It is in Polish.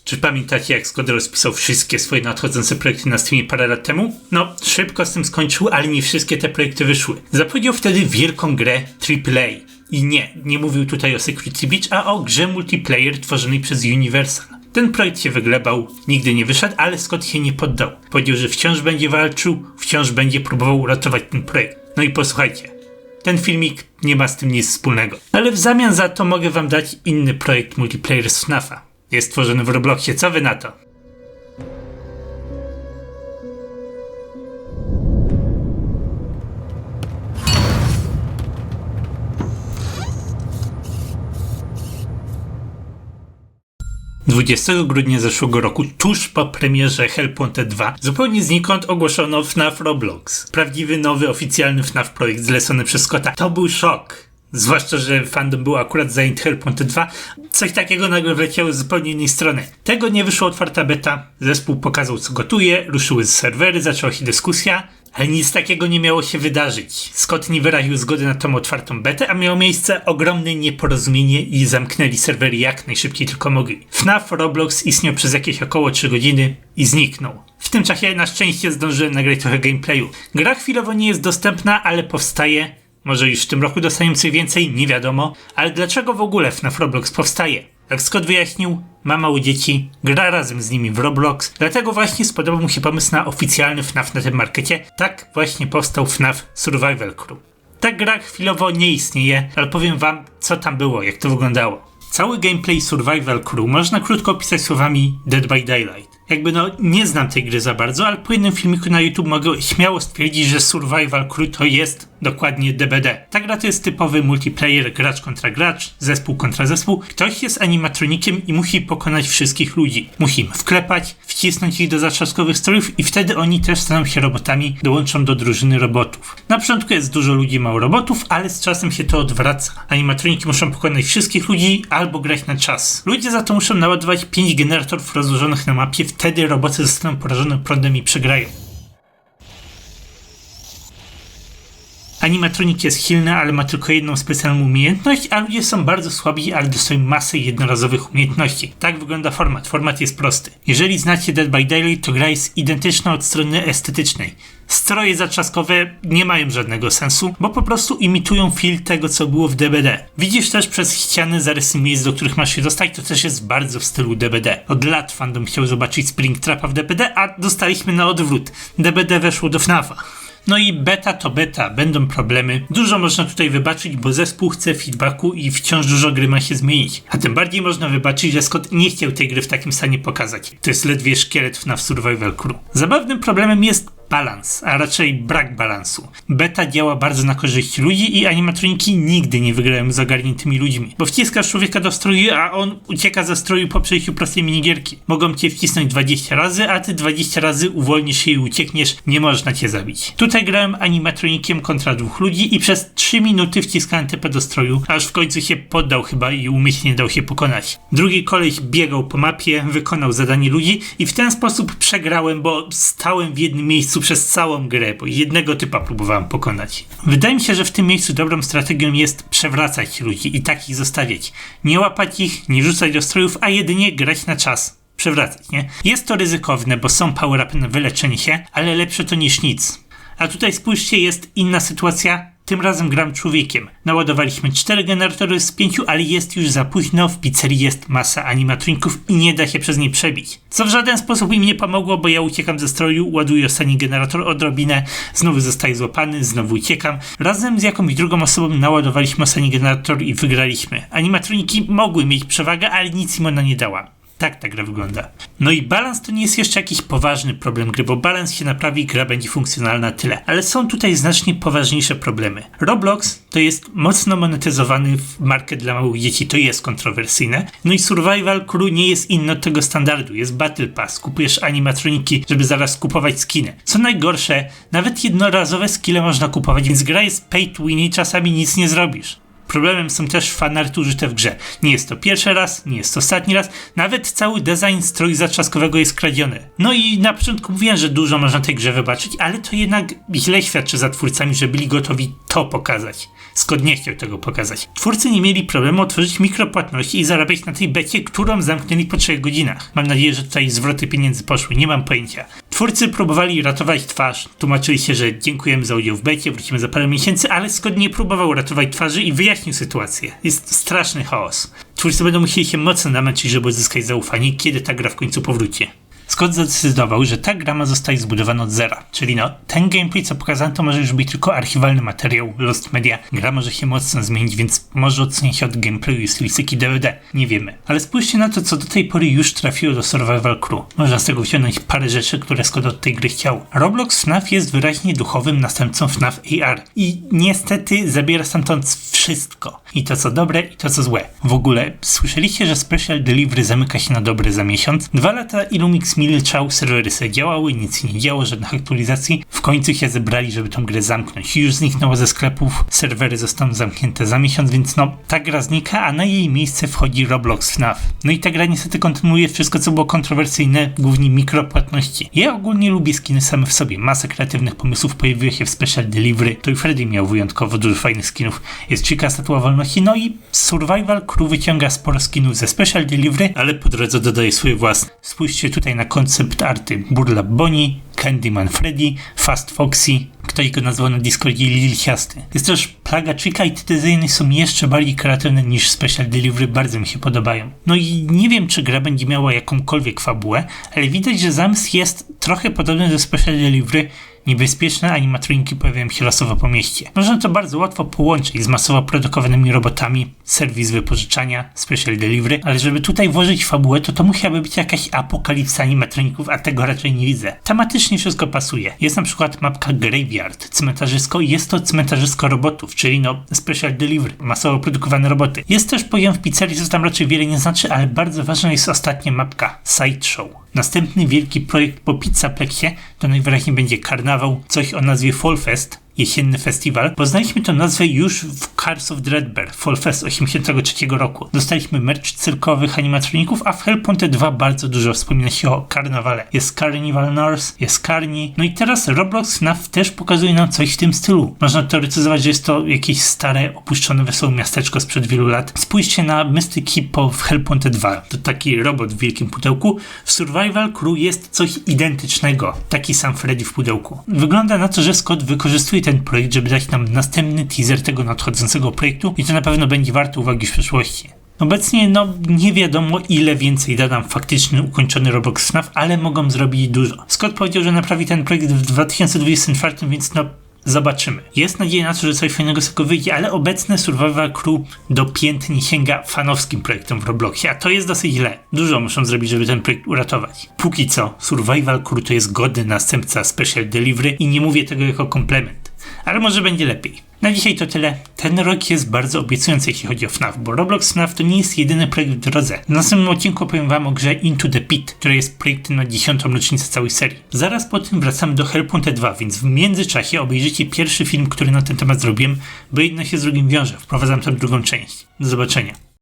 Czy pamiętacie, jak Scott rozpisał wszystkie swoje nadchodzące projekty na Steamie parę lat temu? No, szybko z tym skończył, ale nie wszystkie te projekty wyszły. Zapowiedział wtedy wielką grę AAA. I nie mówił tutaj o Security Beach, a o grze multiplayer tworzonej przez Universal. Ten projekt się wyglebał, nigdy nie wyszedł, ale Scott się nie poddał. Powiedział, że wciąż będzie walczył, wciąż będzie próbował uratować ten projekt. No i posłuchajcie, ten filmik nie ma z tym nic wspólnego. Ale w zamian za to mogę wam dać inny projekt multiplayer z FNAF-a. Jest tworzony w Robloxie, co wy na to? ...20 grudnia zeszłego roku, tuż po premierze Hellpointed 2, zupełnie znikąd ogłoszono FNAF Roblox. Prawdziwy, nowy, oficjalny FNAF projekt zlecony przez Scotta. To był szok. Zwłaszcza, że fandom był akurat zajęty Hellpointed 2. Coś takiego nagle wleciało z zupełnie innej strony. Tego nie wyszła otwarta beta. Zespół pokazał, co gotuje, ruszyły serwery, zaczęła się dyskusja. Ale nic takiego nie miało się wydarzyć. Scott nie wyraził zgody na tą otwartą betę, a miało miejsce ogromne nieporozumienie i zamknęli serwery jak najszybciej tylko mogli. FNAF Roblox istniał przez jakieś około 3 godziny i zniknął. W tym czasie na szczęście zdążyłem nagrać trochę gameplayu. Gra chwilowo nie jest dostępna, ale powstaje. Może już w tym roku dostaniemy coś więcej, nie wiadomo. Ale dlaczego w ogóle FNAF Roblox powstaje? Jak Scott wyjaśnił, ma małe dzieci, gra razem z nimi w Roblox, dlatego właśnie spodobał mu się pomysł na oficjalny FNAF na tym markecie. Tak właśnie powstał FNAF Survival Crew. Ta gra chwilowo nie istnieje, ale powiem wam, co tam było, jak to wyglądało. Cały gameplay Survival Crew można krótko opisać słowami Dead by Daylight. Nie znam tej gry za bardzo, ale po jednym filmiku na YouTube mogę śmiało stwierdzić, że Survival Crew to jest dokładnie DBD. Ta gra to jest typowy multiplayer, gracz kontra gracz, zespół kontra zespół. Ktoś jest animatronikiem i musi pokonać wszystkich ludzi. Musi im wklepać, wcisnąć ich do zatrzaskowych strojów i wtedy oni też staną się robotami, dołączą do drużyny robotów. Na początku jest dużo ludzi, mało robotów, ale z czasem się to odwraca. Animatroniki muszą pokonać wszystkich ludzi albo grać na czas. Ludzie za to muszą naładować 5 generatorów rozłożonych na mapie, wtedy roboty zostaną porażone prądem i przegrają. Animatronik jest silny, ale ma tylko jedną specjalną umiejętność, a ludzie są bardzo słabi, ale dostają masę jednorazowych umiejętności. Tak wygląda format. Format jest prosty. Jeżeli znacie Dead by Daylight, to gra jest identyczna od strony estetycznej. Stroje zatrzaskowe nie mają żadnego sensu, bo po prostu imitują feel tego, co było w DBD. Widzisz też przez ściany zarysy miejsc, do których masz się dostać, to też jest bardzo w stylu DBD. Od lat fandom chciał zobaczyć Springtrapa w DBD, a dostaliśmy na odwrót. DBD weszło do FNAF-a. No i beta to beta, będą problemy. Dużo można tutaj wybaczyć, bo zespół chce feedbacku i wciąż dużo gry ma się zmienić. A tym bardziej można wybaczyć, że Scott nie chciał tej gry w takim stanie pokazać. To jest ledwie szkielet FNAF Survival Crew. Zabawnym problemem jest balans, a raczej brak balansu. Beta działa bardzo na korzyść ludzi i animatroniki nigdy nie wygrają z ogarniętymi ludźmi, bo wciskasz człowieka do stroju, a on ucieka ze stroju po przejściu prostej minigierki. Mogą cię wcisnąć 20 razy, a ty 20 razy uwolnisz się i uciekniesz, nie można cię zabić. Tutaj grałem animatronikiem kontra 2 ludzi i przez 3 minuty wciskałem TP do stroju, aż w końcu się poddał chyba i umyślnie dał się pokonać. Drugi koleś biegał po mapie, wykonał zadanie ludzi i w ten sposób przegrałem, bo stałem w jednym miejscu przez całą grę, bo jednego typa próbowałem pokonać. Wydaje mi się, że w tym miejscu dobrą strategią jest przewracać ludzi i tak ich zostawiać. Nie łapać ich, nie rzucać do strojów, a jedynie grać na czas. Przewracać, nie? Jest to ryzykowne, bo są power-upy na wyleczenie się, ale lepsze to niż nic. A tutaj spójrzcie, jest inna sytuacja. Tym razem gram człowiekiem. Naładowaliśmy 4 generatory z 5, ale jest już za późno, w pizzerii jest masa animatroników i nie da się przez nie przebić. Co w żaden sposób im nie pomogło, bo ja uciekam ze stroju, ładuję ostatni generator odrobinę, znowu zostaję złapany, znowu uciekam. Razem z jakąś drugą osobą naładowaliśmy ostatni generator i wygraliśmy. Animatroniki mogły mieć przewagę, ale nic im ona nie dała. Tak ta gra wygląda. No i balans to nie jest jeszcze jakiś poważny problem gry, bo balans się naprawi i gra będzie funkcjonalna tyle. Ale są tutaj znacznie poważniejsze problemy. Roblox to jest mocno monetyzowany market dla małych dzieci, to jest kontrowersyjne. No i Survival Crew nie jest inny od tego standardu. Jest Battle Pass, kupujesz animatroniki, żeby zaraz kupować skiny. Co najgorsze, nawet jednorazowe skille można kupować, więc gra jest pay to win i czasami nic nie zrobisz. Problemem są też fanarty użyte w grze. Nie jest to pierwszy raz, nie jest to ostatni raz, nawet cały design stroju zatrzaskowego jest kradziony. No i na początku mówiłem, że dużo można tej grze wybaczyć, ale to jednak źle świadczy za twórcami, że byli gotowi to pokazać. Scott nie chciał tego pokazać. Twórcy nie mieli problemu otworzyć mikropłatności i zarabiać na tej becie, którą zamknęli po 3 godzinach. Mam nadzieję, że tutaj zwroty pieniędzy poszły, nie mam pojęcia. Twórcy próbowali ratować twarz, tłumaczyli się, że dziękujemy za udział w becie, wrócimy za parę miesięcy, ale Scott nie próbował ratować twarzy i wyjaśnił sytuację. Jest straszny chaos. Twórcy będą musieli się mocno namęczyć, żeby uzyskać zaufanie, kiedy ta gra w końcu powróci. Scott zadecydował, że ta gra ma zostać zbudowana od zera, czyli ten gameplay, co pokazano, to może już być tylko archiwalny materiał Lost Media. Gra może się mocno zmienić, więc może odsunie się od gameplayu i stylistyki DVD. Nie wiemy. Ale spójrzcie na to, co do tej pory już trafiło do Survival Crew. Można z tego wyciągnąć parę rzeczy, które Scott od tej gry chciał. Roblox FNAF jest wyraźnie duchowym następcą FNAF AR i niestety zabiera stamtąd wszystko. I to co dobre, i to co złe. W ogóle, słyszeliście, że Special Delivery zamyka się na dobre za miesiąc? 2 lata Illumix milczał, serwery sobie działały, nic się nie działo, żadnych aktualizacji. W końcu się zebrali, żeby tą grę zamknąć. Już zniknęło ze sklepów, serwery zostaną zamknięte za miesiąc, więc ta gra znika, a na jej miejsce wchodzi Roblox FNAF. No i ta gra niestety kontynuuje wszystko, co było kontrowersyjne, głównie mikropłatności. Ja ogólnie lubię skiny same w sobie. Masa kreatywnych pomysłów pojawiła się w Special Delivery. To i Freddy miał wyjątkowo dużo fajnych skinów. Jest Chica, Statua Wolności, no i Survival Crew wyciąga sporo skinów ze Special Delivery, ale po drodze dodaje swoje własne. Spójrzcie tutaj na koncept arty Burlap Bonnie, Candyman Freddy, Fast Foxy, ktoś go nazwał na Discordzie Lilciasty. Jest też Plaga Chica i te designy są jeszcze bardziej kreatywne niż Special Delivery, bardzo mi się podobają. No i nie wiem, czy gra będzie miała jakąkolwiek fabułę, ale widać, że zamysł jest trochę podobny do Special Delivery. Niebezpieczne animatroniki pojawiają się losowo po mieście. Można to bardzo łatwo połączyć z masowo produkowanymi robotami, serwis wypożyczania, Special Delivery, ale żeby tutaj włożyć fabułę, to musiałaby być jakaś apokalipsa animatroników, a tego raczej nie widzę. Tematycznie wszystko pasuje. Jest na przykład mapka Graveyard, cmentarzysko i jest to cmentarzysko robotów, czyli Special Delivery, masowo produkowane roboty. Jest też poziom w pizzerii, co tam raczej wiele nie znaczy, ale bardzo ważna jest ostatnia mapka, Sideshow. Następny wielki projekt po Pizzaplexie to najwyraźniej będzie karnawał, coś o nazwie Fall Fest, jesienny festiwal. Poznaliśmy tę nazwę już w Cars of Dreadbear, Fall Fest 83 roku. Dostaliśmy merch cyrkowych animatroników, a w Hellpoint 2 bardzo dużo wspomina się o karnawale. Jest Carnival North, jest Carni. No i teraz Roblox FNAF też pokazuje nam coś w tym stylu. Można teoretyzować, że jest to jakieś stare, opuszczone, wesołe miasteczko sprzed wielu lat. Spójrzcie na Mystic Hippo w Hellpoint 2. To taki robot w wielkim pudełku. W Survival Crew jest coś identycznego. Taki sam Freddy w pudełku. Wygląda na to, że Scott wykorzystuje ten projekt, żeby dać nam następny teaser tego nadchodzącego projektu i to na pewno będzie warte uwagi w przyszłości. Obecnie nie wiadomo, ile więcej da nam faktyczny ukończony Roblox FNAF, ale mogą zrobić dużo. Scott powiedział, że naprawi ten projekt w 2024, więc zobaczymy. Jest nadzieja na to, że coś fajnego z tego wyjdzie, ale obecne Survival Crew do pięt nie sięga fanowskim projektom w Robloxie, a to jest dosyć źle. Dużo muszą zrobić, żeby ten projekt uratować. Póki co, Survival Crew to jest godny następca Special Delivery i nie mówię tego jako komplement. Ale może będzie lepiej. Na dzisiaj to tyle. Ten rok jest bardzo obiecujący, jeśli chodzi o FNAF, bo Roblox FNAF to nie jest jedyny projekt w drodze. W następnym odcinku opowiem wam o grze Into the Pit, która jest projektem na 10. rocznicę całej serii. Zaraz po tym wracamy do Hellpoint 2, więc w międzyczasie obejrzyjcie pierwszy film, który na ten temat zrobiłem, bo jedno się z drugim wiąże. Wprowadzam tam drugą część. Do zobaczenia.